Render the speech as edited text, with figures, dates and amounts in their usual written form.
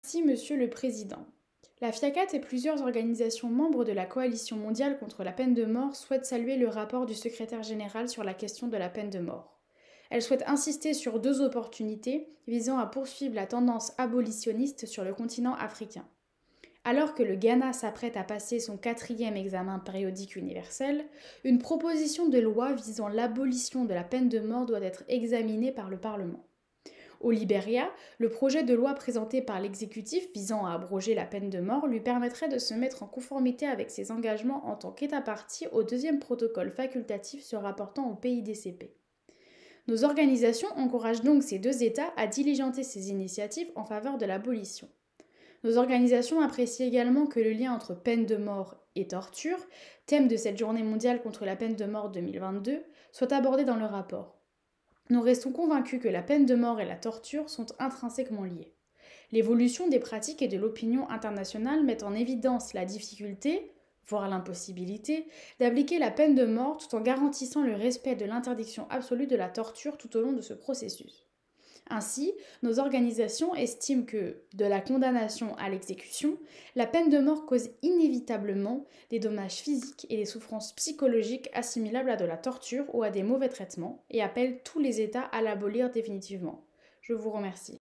Merci, Monsieur le Président. La FIACAT et plusieurs organisations membres de la Coalition mondiale contre la peine de mort souhaitent saluer le rapport du secrétaire général sur la question de la peine de mort. Elles souhaitent insister sur deux opportunités visant à poursuivre la tendance abolitionniste sur le continent africain. Alors que le Ghana s'apprête à passer son 4e examen périodique universel, une proposition de loi visant l'abolition de la peine de mort doit être examinée par le Parlement. Au Libéria, le projet de loi présenté par l'exécutif visant à abroger la peine de mort lui permettrait de se mettre en conformité avec ses engagements en tant qu'État partie au deuxième protocole facultatif se rapportant au pays DCP. Nos organisations encouragent donc ces deux États à diligenter ces initiatives en faveur de l'abolition. Nos organisations apprécient également que le lien entre peine de mort et torture, thème de cette journée mondiale contre la peine de mort 2022, soit abordé dans le rapport. Nous restons convaincus que la peine de mort et la torture sont intrinsèquement liées. L'évolution des pratiques et de l'opinion internationale met en évidence la difficulté, voire l'impossibilité, d'appliquer la peine de mort tout en garantissant le respect de l'interdiction absolue de la torture tout au long de ce processus. Ainsi, nos organisations estiment que, de la condamnation à l'exécution, la peine de mort cause inévitablement des dommages physiques et des souffrances psychologiques assimilables à de la torture ou à des mauvais traitements et appellent tous les États à l'abolir définitivement. Je vous remercie.